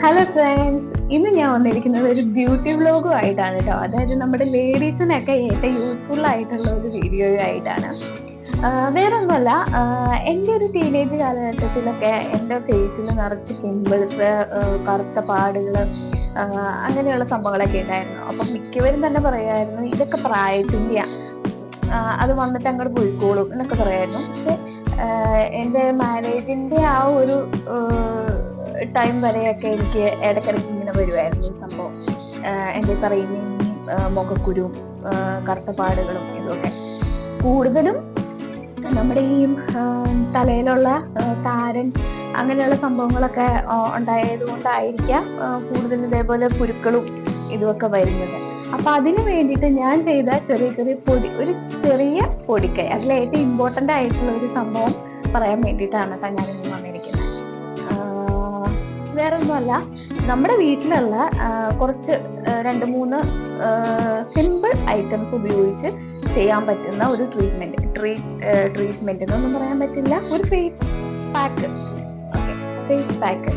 Hello friends, ഇന്ന് ഞാൻ വന്നിരിക്കുന്നത് ഒരു ബ്യൂട്ടി വ്ലോഗും ആയിട്ടാണ് കേട്ടോ. അതായത് നമ്മുടെ ലേഡീസിനൊക്കെ ഏറ്റവും യൂസ്ഫുൾ ആയിട്ടുള്ള ഒരു വീഡിയോ ആയിട്ടാണ്. വേറൊന്നുമല്ല, എൻ്റെ ഒരു ടീനേജ് കാലഘട്ടത്തിലൊക്കെ എൻ്റെ ഫേസിൽ നിറച്ച് പിമ്പിൾസ്, കറുത്ത പാടുകൾ, അങ്ങനെയുള്ള സംഭവങ്ങളൊക്കെ ഉണ്ടായിരുന്നു. അപ്പം മിക്കവരും തന്നെ പറയായിരുന്നു ഇതൊക്കെ പ്രായത്തിൻ്റെയാ, അത് വന്നിട്ട് അങ്ങോട്ട് പോയിക്കോളും എന്നൊക്കെ പറയായിരുന്നു. പക്ഷെ എൻ്റെ മാരേജിൻ്റെ ആ ഒരു ടൈം വരെയൊക്കെ എനിക്ക് ഇടയ്ക്കിടയ്ക്ക് ഇങ്ങനെ വരുമായിരുന്നു ഈ സംഭവം. എൻ്റെ പറയുന്ന മുഖക്കുരുവും കറുത്ത പാടുകളും ഇതൊക്കെ കൂടുതലും നമ്മുടെ ഈ തലയിലുള്ള താരൻ അങ്ങനെയുള്ള സംഭവങ്ങളൊക്കെ ഉണ്ടായത് കൊണ്ടായിരിക്കാം കൂടുതലും ഇതേപോലെ കുരുക്കളും ഇതുമൊക്കെ വരുന്നത്. അപ്പൊ അതിന് വേണ്ടിയിട്ട് ഞാൻ ചെയ്ത ഒരു ചെറിയ പൊടിക്കൈ, അതിൽ ഏറ്റവും ഇമ്പോർട്ടൻ്റ് ആയിട്ടുള്ള ഒരു സംഭവം പറയാൻ വേണ്ടിയിട്ടാണ് ഞാൻ ഇന്ന് വന്നിരിക്കുന്നത്. വേറെ ഒന്നുമല്ല, നമ്മുടെ വീട്ടിലുള്ള കുറച്ച് 2-3 സിമ്പിൾ ഐറ്റംസ് ഉപയോഗിച്ച് ചെയ്യാൻ പറ്റുന്ന ഒരു ട്രീറ്റ്മെന്റ് എന്നൊന്നും പറയാൻ പറ്റില്ല, ഒരു ഫേസ് പാക്ക്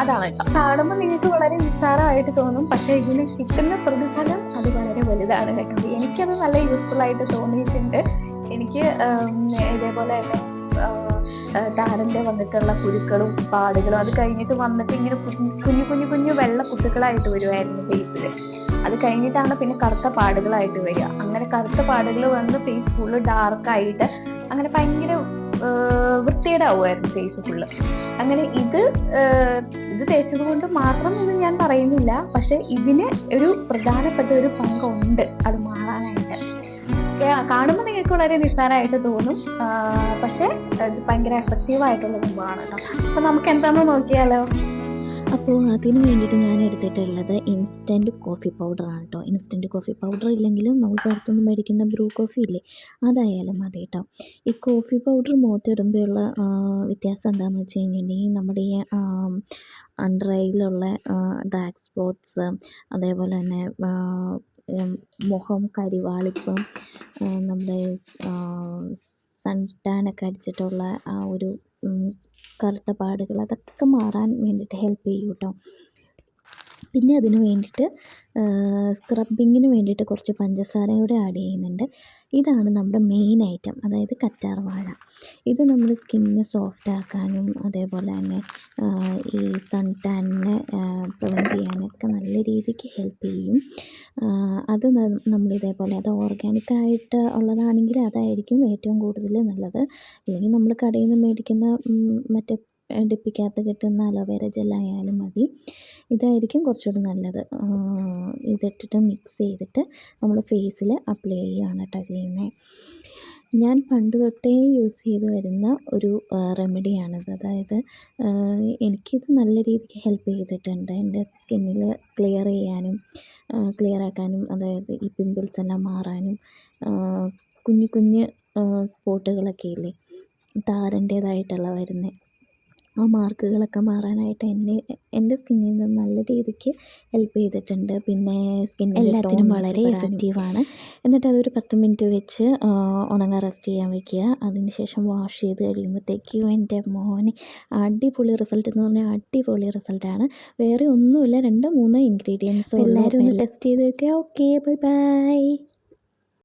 അതാണ് കേട്ടോ. കാണുമ്പോൾ നിങ്ങൾക്ക് വളരെ നിസ്സാരമായിട്ട് തോന്നും, പക്ഷെ ഇതിന് കിട്ടുന്ന പ്രതിഫലം അത് വളരെ വലുതാണ് കേട്ടോ. എനിക്കത് നല്ല യൂസ്ഫുൾ ആയിട്ട് തോന്നിയിട്ടുണ്ട്. എനിക്ക് ഇതേപോലെ തന്നെ താരന്റെ വന്നിട്ടുള്ള കുരുക്കളും പാടുകളും അത് കഴിഞ്ഞിട്ട് വന്നിട്ട് ഇങ്ങനെ കുഞ്ഞു വെള്ള കുത്തുക്കളായിട്ട് വരുമായിരുന്നു ഫേസിൽ. അത് കഴിഞ്ഞിട്ടാണ് പിന്നെ കറുത്ത പാടുകളായിട്ട് വരിക. അങ്ങനെ കറുത്ത പാടുകൾ വന്ന് ഫേസ് ഫുള്ള് ഡാർക്കായിട്ട് അങ്ങനെ ഭയങ്കര വൃത്തികേടാവുമായിരുന്നു ഫേസ് ഫുള്ള്. അങ്ങനെ ഇത് തേച്ചത് കൊണ്ട് മാത്രം എന്ന് ഞാൻ പറയുന്നില്ല, പക്ഷെ ഇതിന് ഒരു പ്രധാനപ്പെട്ട ഒരു പങ്കുണ്ട് അത് മാറാനായിട്ട്. കാണുമ്പോൾ നിങ്ങൾക്ക് വളരെ നിസ്സാരമായിട്ട് തോന്നും, പക്ഷെ ഭയങ്കര എഫക്റ്റീവ് ആയിട്ടുള്ള സംഭവമാണ് കേട്ടോ. അപ്പൊ നമുക്ക് എന്താണെന്ന് നോക്കിയാലോ. അപ്പോൾ അതിന് വേണ്ടിയിട്ട് ഞാൻ എടുത്തിട്ടുള്ളത് ഇൻസ്റ്റൻറ്റ് കോഫി പൗഡറാണ് കേട്ടോ. ഇൻസ്റ്റൻറ്റ് കോഫി പൗഡർ ഇല്ലെങ്കിലും നമ്മൾ പുറത്തുനിന്ന് മേടിക്കുന്ന ബ്രൂ കോഫി ഇല്ലേ, അതായാലും മതി കേട്ടോ. ഈ കോഫി പൗഡർ മുഖത്തിടുമ്പോഴുള്ള വ്യത്യാസം എന്താണെന്ന് വെച്ച് കഴിഞ്ഞിട്ടുണ്ടെങ്കിൽ നമ്മുടെ ഈ അണ്ടർ ഐയിലുള്ള ഡാർക്ക് സ്പോട്ട്സ്, അതേപോലെ തന്നെ മുഖം കരിവാളിപ്പം, നമ്മുടെ സൺ ടാനൊക്കെ അടിച്ചിട്ടുള്ള ആ ഒരു കറുത്ത പാടുകൾ, അതൊക്കെ മാറാൻ വേണ്ടിയിട്ട് ഹെൽപ്പ് ചെയ്യും കേട്ടോ. പിന്നെ അതിന് വേണ്ടിയിട്ട് സ്ക്രബിങ്ങിന് വേണ്ടിയിട്ട് കുറച്ച് പഞ്ചസാര കൂടെ ആഡ് ചെയ്യുന്നുണ്ട്. ഇതാണ് നമ്മുടെ മെയിൻ ഐറ്റം, അതായത് കറ്റാർവാഴ. ഇത് നമ്മുടെ സ്കിന്നിനെ സോഫ്റ്റ് ആക്കാനും അതേപോലെ തന്നെ ഈ സൺ ടാനിനെ പ്രിവെൻറ്റ് ചെയ്യാനൊക്കെ നല്ല രീതിക്ക് ഹെൽപ്പ് ചെയ്യും. അത് നമ്മളിതേപോലെ അത് ഓർഗാനിക്കായിട്ട് ഉള്ളതാണെങ്കിൽ അതായിരിക്കും ഏറ്റവും കൂടുതൽ നല്ലത്. അല്ലെങ്കിൽ നമ്മൾ കടയിൽ നിന്ന് മേടിക്കുന്ന മറ്റേ ഡിപ്പിക്കകത്ത് കിട്ടുന്ന അലോവേര ജെല്ലായാലും മതി, ഇതായിരിക്കും കുറച്ചുകൂടി നല്ലത്. ഇതിട്ടിട്ട് മിക്സ് ചെയ്തിട്ട് നമ്മൾ ഫേസിൽ അപ്ലൈ ചെയ്യുകയാണ് കേട്ടോ ചെയ്യുന്നത്. ഞാൻ പണ്ട് തൊട്ടേ യൂസ് ചെയ്ത് വരുന്ന ഒരു റെമഡിയാണിത്. അതായത് എനിക്കിത് നല്ല രീതിക്ക് ഹെൽപ്പ് ചെയ്തിട്ടുണ്ട് എൻ്റെ സ്കിന്നിൽ ക്ലിയർ ആക്കാനും, അതായത് ഈ പിമ്പിൾസ് എല്ലാം മാറാനും, കുഞ്ഞു സ്പോട്ടുകളൊക്കെ ഇല്ലേ താരൻ്റേതായിട്ടുള്ള വരുന്നത്, ആ മാർക്കുകളൊക്കെ മാറാനായിട്ട് എൻ്റെ സ്കിന്നിൽ നിന്ന് നല്ല രീതിക്ക് ഹെൽപ്പ് ചെയ്തിട്ടുണ്ട്. പിന്നെ എല്ലാത്തിനും വളരെ എഫക്റ്റീവാണ്. എന്നിട്ട് അതൊരു 10 മിനിറ്റ് വെച്ച് ഉണങ്ങാൻ റെസ്റ്റ് ചെയ്യാൻ വെക്കുക. അതിനുശേഷം വാഷ് ചെയ്ത് കഴിയുമ്പോഴത്തേക്കും എൻ്റെ മോനെ അടിപൊളി റിസൾട്ട് എന്ന് പറഞ്ഞാൽ അടിപൊളി റിസൾട്ടാണ്. വേറെ ഒന്നുമില്ല, 2-3 ഇൻഗ്രീഡിയൻസ്. എല്ലാവരും ഒന്ന് ടെസ്റ്റ് ചെയ്ത് വെക്കുക. Okay, by.